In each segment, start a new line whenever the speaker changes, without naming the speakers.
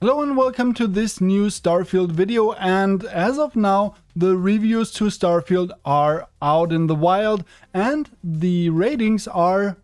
Hello and welcome to this new Starfield video, and as of now the reviews to Starfield are out in the wild and the ratings are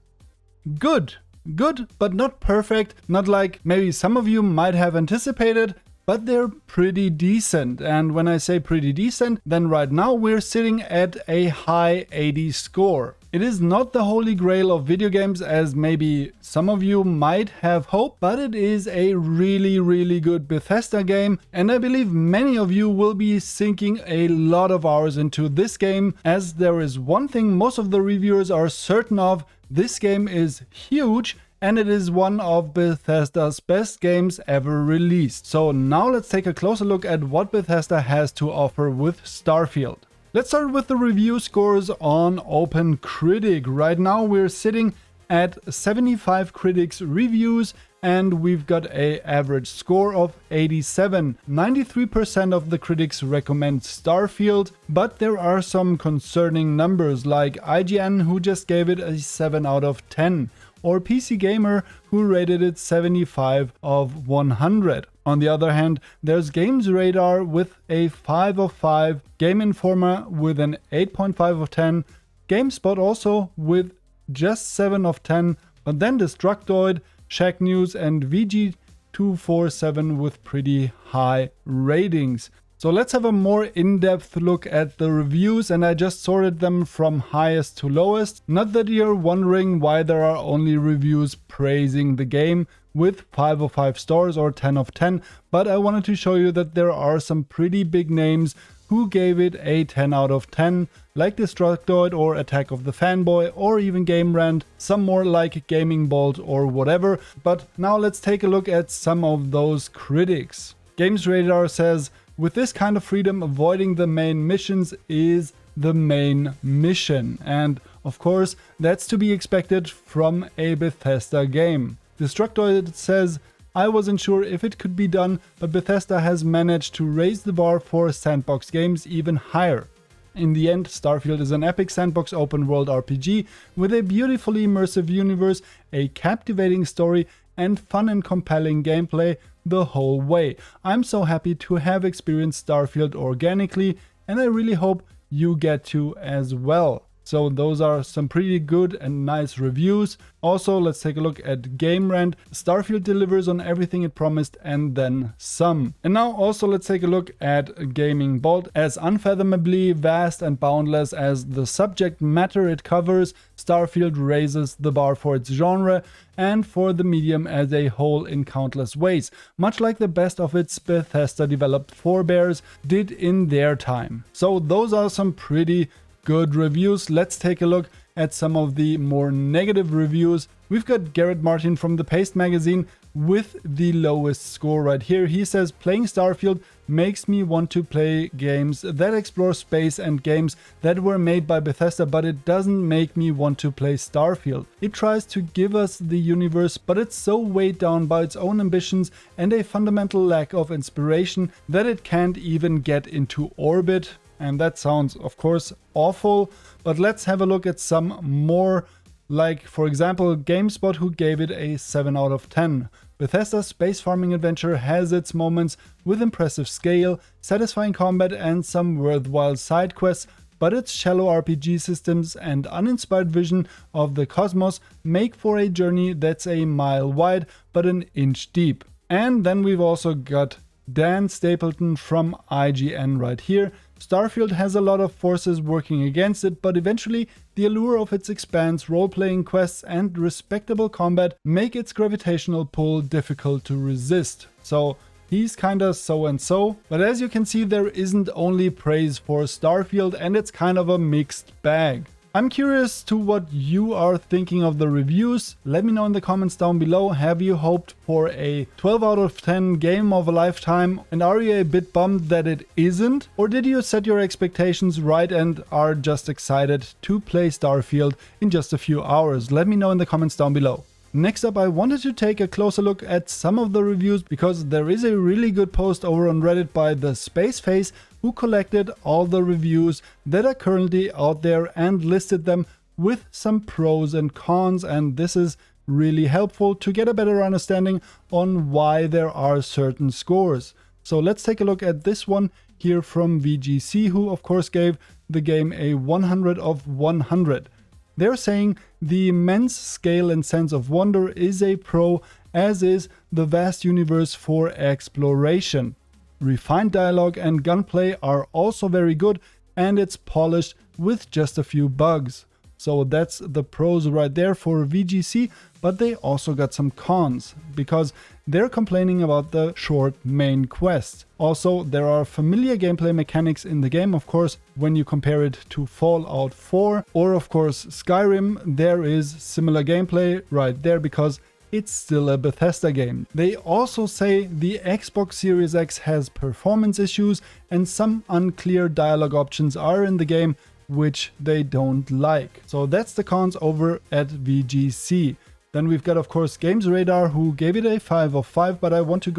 good. Good, but not perfect, not like maybe some of you might have anticipated, but they're pretty decent. And when I say pretty decent, then right now we're sitting at a high 80 score. It is not the holy grail of video games as maybe some of you might have hoped, but it is a really good Bethesda game, and I believe many of you will be sinking a lot of hours into this game, as there is one thing most of the reviewers are certain of: this game is huge and it is one of Bethesda's best games ever released. So now let's take a closer look at what Bethesda has to offer with Starfield. Let's start with the review scores on OpenCritic. Right now we're sitting at 75 critics reviews and we've got an average score of 87. 93% of the critics recommend Starfield, but there are some concerning numbers like IGN, who just gave it a 7 out of 10, or PC Gamer, who rated it 75 of 100. On the other hand, there's Games Radar with a 5 of 5, Game Informer with an 8.5 of 10, GameSpot also with just 7 of 10, but then Destructoid, Shack News and VG247 with pretty high ratings. So let's have a more in-depth look at the reviews, and I just sorted them from highest to lowest. Not that you're wondering why there are only reviews praising the game with 5 of 5 stars or 10 of 10, but I wanted to show you that there are some pretty big names who gave it a 10 out of 10, like Destructoid or Attack of the Fanboy or even Game Rant, some more like Gaming Bolt or whatever. But now let's take a look at some of those critics. Games Radar says, with this kind of freedom, avoiding the main missions is the main mission. And of course, that's to be expected from a Bethesda game. Destructoid says, I wasn't sure if it could be done, but Bethesda has managed to raise the bar for sandbox games even higher. In the end, Starfield is an epic sandbox open world RPG with a beautifully immersive universe, a captivating story, and fun and compelling gameplay the whole way. I'm so happy to have experienced Starfield organically, and I really hope you get to as well. So those are some pretty good and nice reviews. Also, let's take a look at Game Rant. Starfield delivers on everything it promised and then some. And now also let's take a look at Gaming Bolt. As unfathomably vast and boundless as the subject matter it covers, Starfield raises the bar for its genre and for the medium as a whole in countless ways, much like the best of its Bethesda developed forebears did in their time. So those are some pretty good reviews. Let's take a look at some of the more negative reviews. We've got Garrett Martin from the Paste magazine with the lowest score right here. He says, playing Starfield makes me want to play games that explore space and games that were made by Bethesda, but it doesn't make me want to play Starfield. It tries to give us the universe, but it's so weighed down by its own ambitions and a fundamental lack of inspiration that it can't even get into orbit. And that sounds, of course, awful, but let's have a look at some more, like, for example, GameSpot, who gave it a 7 out of 10. Bethesda's space farming adventure has its moments with impressive scale, satisfying combat and some worthwhile side quests, but its shallow RPG systems and uninspired vision of the cosmos make for a journey that's a mile wide but an inch deep. And then we've also got Dan Stapleton from IGN right here. Starfield has a lot of forces working against it, but eventually the allure of its expanse, role-playing quests and respectable combat make its gravitational pull difficult to resist. So he's kinda so-and-so, but as you can see, there isn't only praise for Starfield and it's kind of a mixed bag. I'm curious to what you are thinking of the reviews. Let me know in the comments down below. Have you hoped for a 12 out of 10 game of a lifetime, and are you a bit bummed that it isn't? Or did you set your expectations right and are just excited to play Starfield in just a few hours? Let me know in the comments down below. Next up, I wanted to take a closer look at some of the reviews because there is a really good post over on Reddit by the Space Face who collected all the reviews that are currently out there and listed them with some pros and cons, and this is really helpful to get a better understanding on why there are certain scores. So let's take a look at this one here from VGC, who of course gave the game a 100 of 100. They're saying the immense scale and sense of wonder is a pro, as is the vast universe for exploration. Refined dialogue and gunplay are also very good, and it's polished with just a few bugs. So that's the pros right there for VGC, but they also got some cons, because they're complaining about the short main quest. Also, there are familiar gameplay mechanics in the game, of course, when you compare it to Fallout 4 or of course Skyrim, there is similar gameplay right there because it's still a Bethesda game. They also say the Xbox Series X has performance issues and some unclear dialogue options are in the game, which they don't like. So that's the cons over at VGC. Then we've got of course Games Radar, who gave it a 5 of 5, but I wanted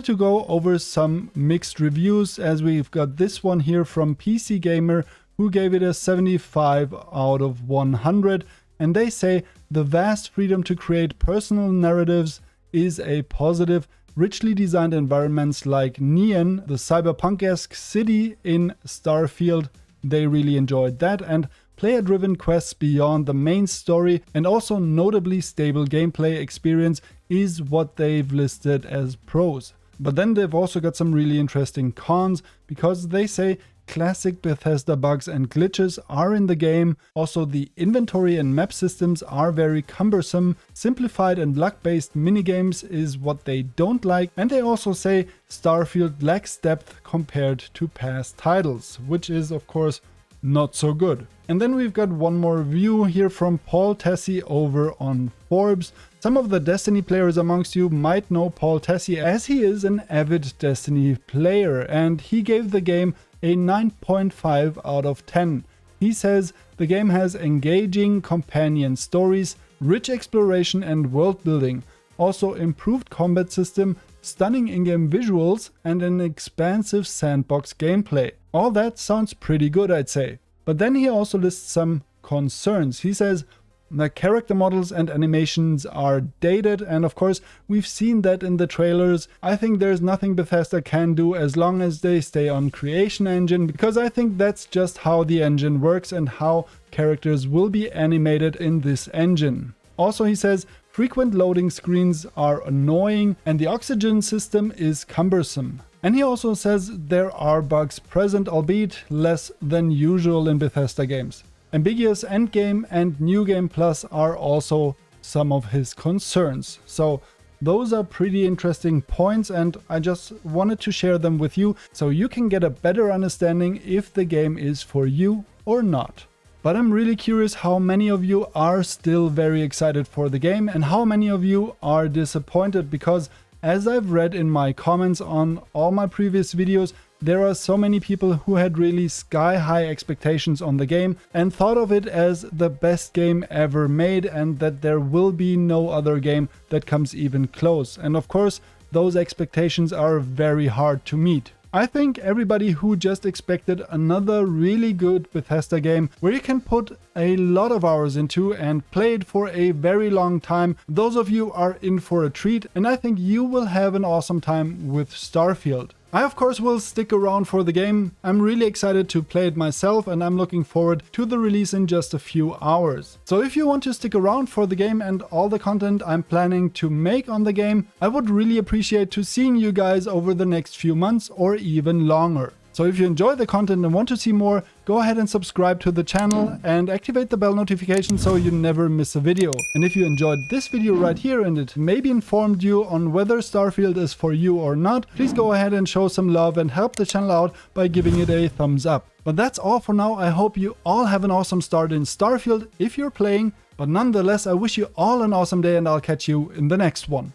to go over some mixed reviews, as we've got this one here from PC Gamer, who gave it a 75 out of 100, and they say the vast freedom to create personal narratives is a positive. Richly designed environments like Neon, the cyberpunk-esque city in Starfield, they really enjoyed that, and player-driven quests beyond the main story and also notably stable gameplay experience is what they've listed as pros. But then they've also got some really interesting cons, because they say classic Bethesda bugs and glitches are in the game. Also, the inventory and map systems are very cumbersome. Simplified and luck-based minigames is what they don't like. And they also say Starfield lacks depth compared to past titles, which is of course not so good. And then we've got one more review here from Paul Tessie over on Forbes. Some of the Destiny players amongst you might know Paul Tessie, as he is an avid Destiny player, and he gave the game a 9.5 out of 10. He says the game has engaging companion stories, rich exploration and world building, also improved combat system, stunning in-game visuals and an expansive sandbox gameplay. All that sounds pretty good, I'd say. But then he also lists some concerns. He says the character models and animations are dated, and of course we've seen that in the trailers. I think there's nothing Bethesda can do as long as they stay on Creation Engine, because I think that's just how the engine works and how characters will be animated in this engine. Also, he says frequent loading screens are annoying and the oxygen system is cumbersome. And he also says there are bugs present, albeit less than usual in Bethesda games. Ambiguous endgame and New Game Plus are also some of his concerns. So those are pretty interesting points, and I just wanted to share them with you so you can get a better understanding if the game is for you or not. But I'm really curious how many of you are still very excited for the game and how many of you are disappointed, because as I've read in my comments on all my previous videos, there are so many people who had really sky-high expectations on the game and thought of it as the best game ever made, and that there will be no other game that comes even close. And of course, those expectations are very hard to meet. I think everybody who just expected another really good Bethesda game where you can put a lot of hours into and play it for a very long time, those of you are in for a treat, and I think you will have an awesome time with Starfield. I of course will stick around for the game. I'm really excited to play it myself, and I'm looking forward to the release in just a few hours. So if you want to stick around for the game and all the content I'm planning to make on the game, I would really appreciate to seeing you guys over the next few months or even longer. So if you enjoy the content and want to see more, go ahead and subscribe to the channel and activate the bell notification so you never miss a video. And if you enjoyed this video right here and it maybe informed you on whether Starfield is for you or not, please go ahead and show some love and help the channel out by giving it a thumbs up. But that's all for now. I hope you all have an awesome start in Starfield if you're playing. But nonetheless, I wish you all an awesome day, and I'll catch you in the next one.